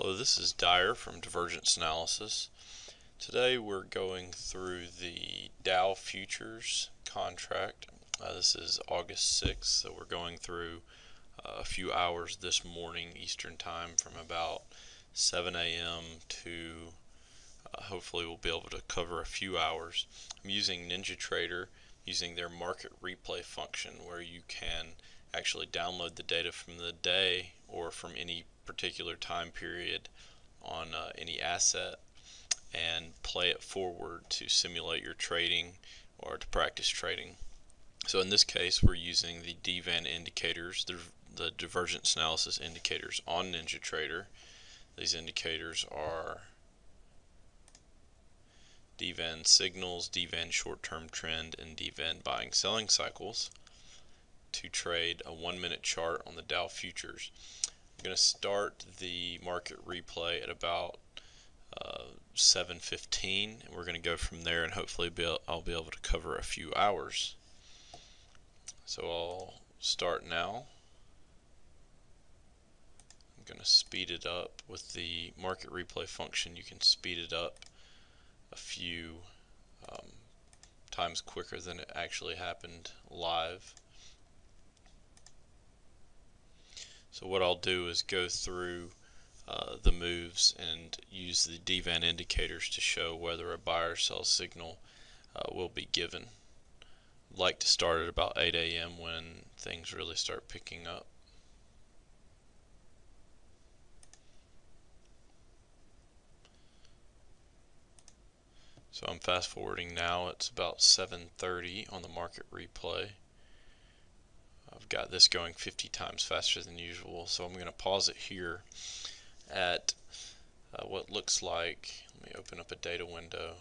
Hello, this is Dyer from Divergence Analysis. Today we're going through the Dow Futures contract. This is August 6th, so we're going through a few hours this morning Eastern Time from about 7 a.m. to hopefully we'll be able to cover a few hours. I'm using NinjaTrader, using their market replay function where you can actually download the data from the day or from any particular time period on any asset and play it forward to simulate your trading or to practice trading. So in this case we're using the DVAN indicators, the divergence analysis indicators on NinjaTrader. These indicators are DVAN signals, DVAN short-term trend, and DVAN buying selling cycles to trade a 1-minute chart on the Dow Futures. I'm going to start the market replay at about 7:15, and we're going to go from there, and hopefully I'll be able to cover a few hours. So I'll start now. I'm going to speed it up with the market replay function. You can speed it up a few times quicker than it actually happened live. So what I'll do is go through the moves and use the DVAN indicators to show whether a buy or sell signal will be given. I'd like to start at about 8 a.m. when things really start picking up. So I'm fast forwarding now. It's about 7:30 on the market replay. I've got this going 50 times faster than usual, so I'm going to pause it here at what looks like, let me open up a data window.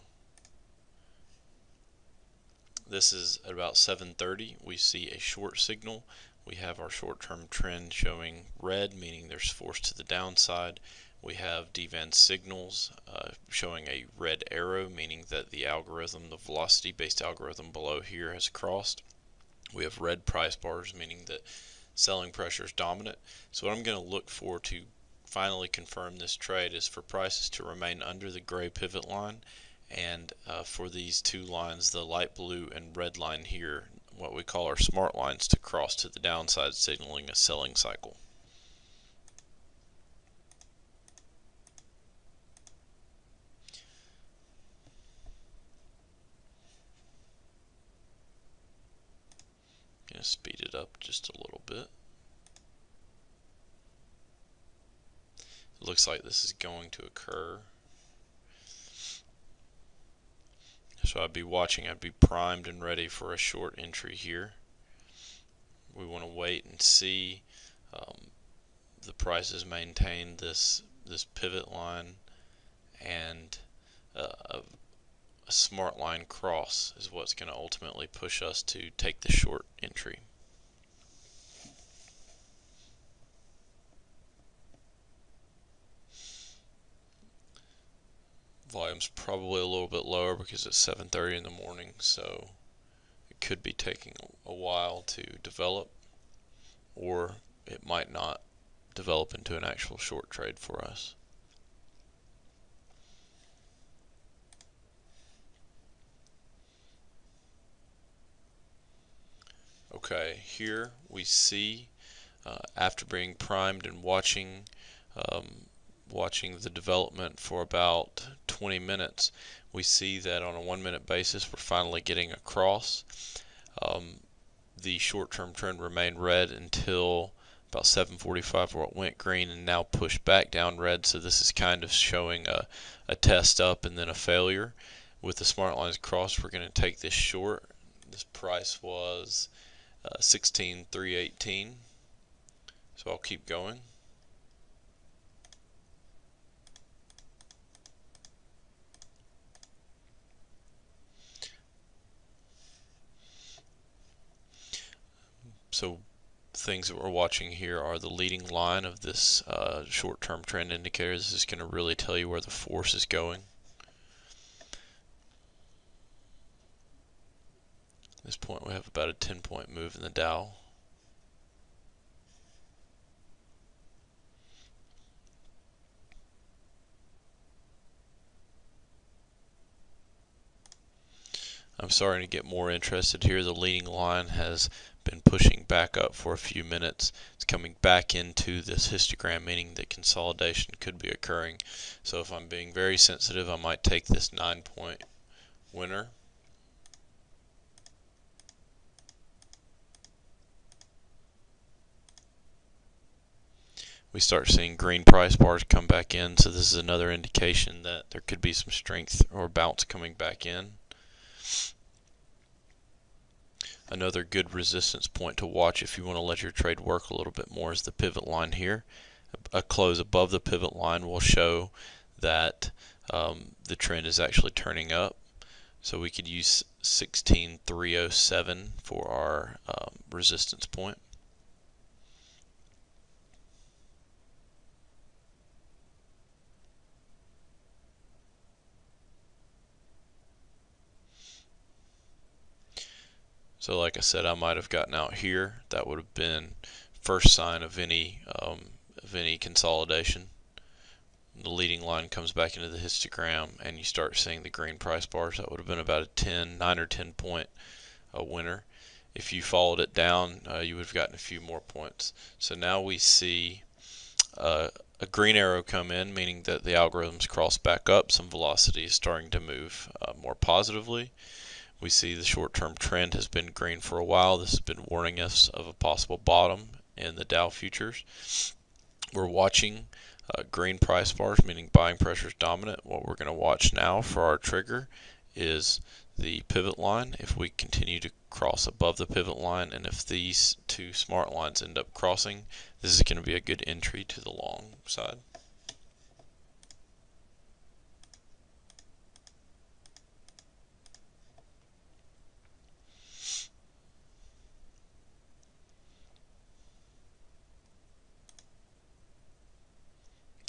This is at about 7:30. We see a short signal. We have our short-term trend showing red, meaning there's force to the downside. We have DVAN signals showing a red arrow, meaning that the algorithm, the velocity-based algorithm below here has crossed. We have red price bars, meaning that selling pressure is dominant. So what I'm going to look for to finally confirm this trade is for prices to remain under the gray pivot line, and for these two lines, the light blue and red line here, what we call our smart lines, to cross to the downside, signaling a selling cycle. I'm going to speed it up just a little bit. It looks like this is going to occur. So I'd be watching, I'd be primed and ready for a short entry here. We want to wait and see the prices maintain this pivot line, and a smart line cross is what's going to ultimately push us to take the short entry. Volume's probably a little bit lower because it's 7:30 in the morning, so it could be taking a while to develop, or it might not develop into an actual short trade for us. Okay, here we see after being primed and watching the development for about 20 minutes, we see that on a 1-minute basis we're finally getting a cross. The short-term trend remained red until about 7:45 where it went green and now pushed back down red, so this is kind of showing a test up and then a failure. With the smart lines crossed, we're going to take this short. This price was 16,318, so I'll keep going. So things that we're watching here are the leading line of this short-term trend indicator. This is going to really tell you where the force is going. At this point we have about a 10-point move in the Dow. I'm starting to get more interested here. The leading line has been pushing back up for a few minutes. It's coming back into this histogram, meaning that consolidation could be occurring. So if I'm being very sensitive, I might take this 9-point winner. We start seeing green price bars come back in, so this is another indication that there could be some strength or bounce coming back in. Another good resistance point to watch if you want to let your trade work a little bit more is the pivot line here. A close above the pivot line will show that the trend is actually turning up. So we could use 16,307 for our resistance point. So like I said, I might have gotten out here. That would have been first sign of any consolidation. The leading line comes back into the histogram and you start seeing the green price bars. That would have been about a 9 or 10 point winner. If you followed it down, you would have gotten a few more points. So now we see a green arrow come in, meaning that the algorithms cross back up. Some velocity is starting to move more positively. We see the short-term trend has been green for a while. This has been warning us of a possible bottom in the Dow Futures. We're watching green price bars, meaning buying pressure is dominant. What we're going to watch now for our trigger is the pivot line. If we continue to cross above the pivot line, and if these two smart lines end up crossing, this is going to be a good entry to the long side.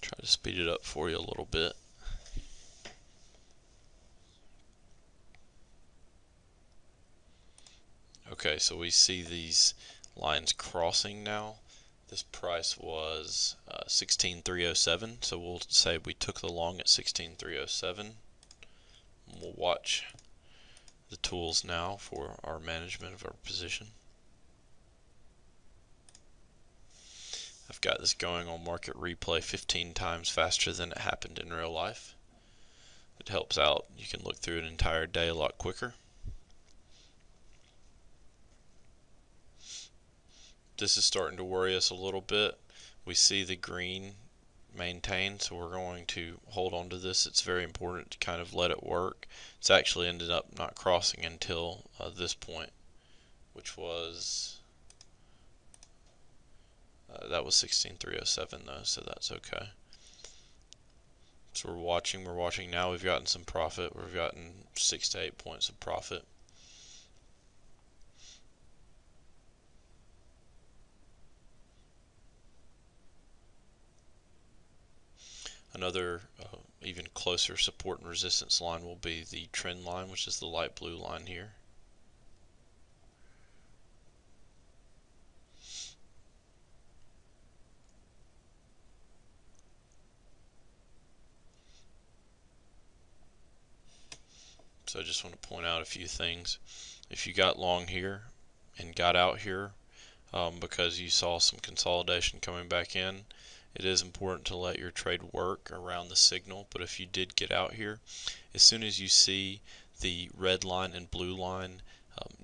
Try to speed it up for you a little bit. Okay, so we see these lines crossing now. This price was 16,307, so we'll say we took the long at 16,307. We'll watch the tools now for our management of our position. I've got this going on market replay 15 times faster than it happened in real life. It helps out. You can look through an entire day a lot quicker. This is starting to worry us a little bit. We see the green maintain, so we're going to hold on to this. It's very important to kind of let it work. It's actually ended up not crossing until this point, which was that was 16,307 though, so that's okay. So we're watching now. We've gotten some profit. We've gotten 6 to 8 points of profit. Another even closer support and resistance line will be the trend line, which is the light blue line here. So I just want to point out a few things. If you got long here and got out here because you saw some consolidation coming back in, it is important to let your trade work around the signal. But if you did get out here, as soon as you see the red line and blue line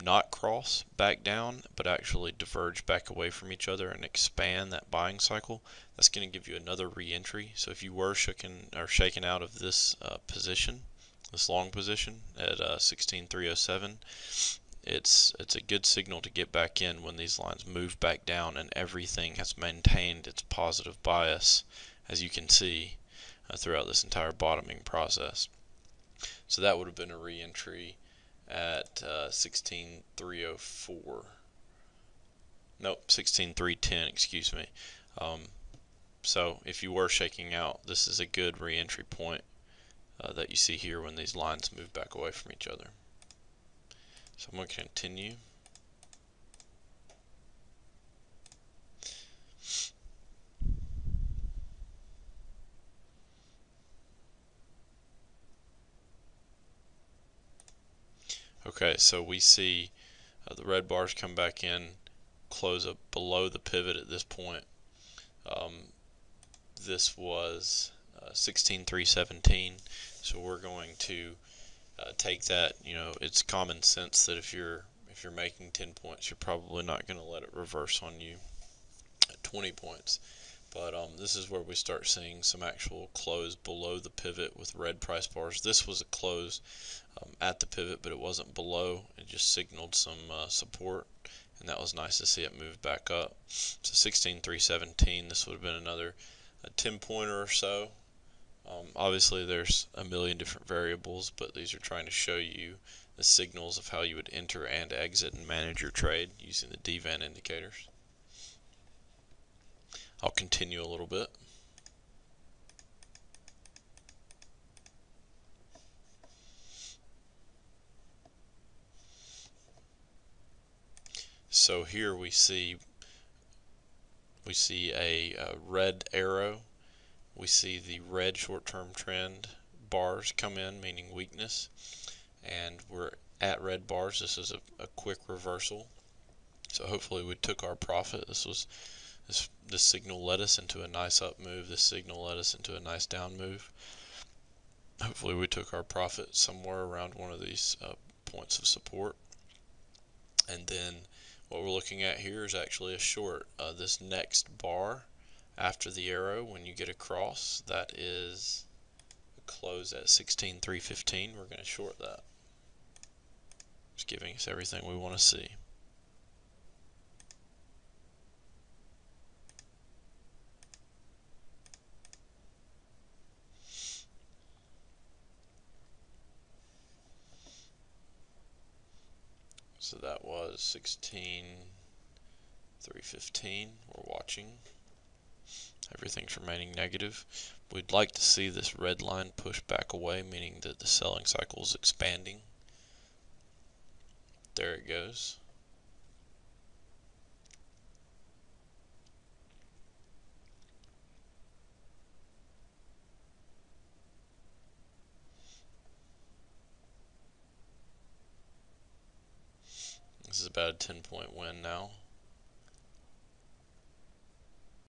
not cross back down, but actually diverge back away from each other and expand that buying cycle, that's going to give you another re-entry. So if you were shaken out of this position, this long position at 16,307, it's a good signal to get back in when these lines move back down and everything has maintained its positive bias, as you can see throughout this entire bottoming process. So that would have been a re-entry at 16,304. Nope, 16,310, excuse me. So if you were shaking out, this is a good re-entry point that you see here when these lines move back away from each other. So I'm going to continue. Okay, so we see the red bars come back in, close up below the pivot at this point. This was 16,317, so we're going to take that. It's common sense that if you're making 10 points, you're probably not going to let it reverse on you at 20 points. But this is where we start seeing some actual close below the pivot with red price bars. This was a close at the pivot, but it wasn't below. It just signaled some support, and that was nice to see it move back up. So 16,317, this would have been another 10-pointer or so. Obviously there's a million different variables, but these are trying to show you the signals of how you would enter and exit and manage your trade using the DVAN indicators. I'll continue a little bit. So here we see a red arrow. We see the red short-term trend bars come in, meaning weakness, and we're at red bars. This is a quick reversal. So hopefully we took our profit. This signal led us into a nice up move. This signal led us into a nice down move. Hopefully we took our profit somewhere around one of these points of support. And then what we're looking at here is actually a short. This next bar after the arrow, when you get across, that is a close at 16,315. We're going to short that. It's giving us everything we want to see. So that was 16,315. We're watching. Everything's remaining negative. We'd like to see this red line push back away, meaning that the selling cycle is expanding. There it goes. This is about a 10-point win now.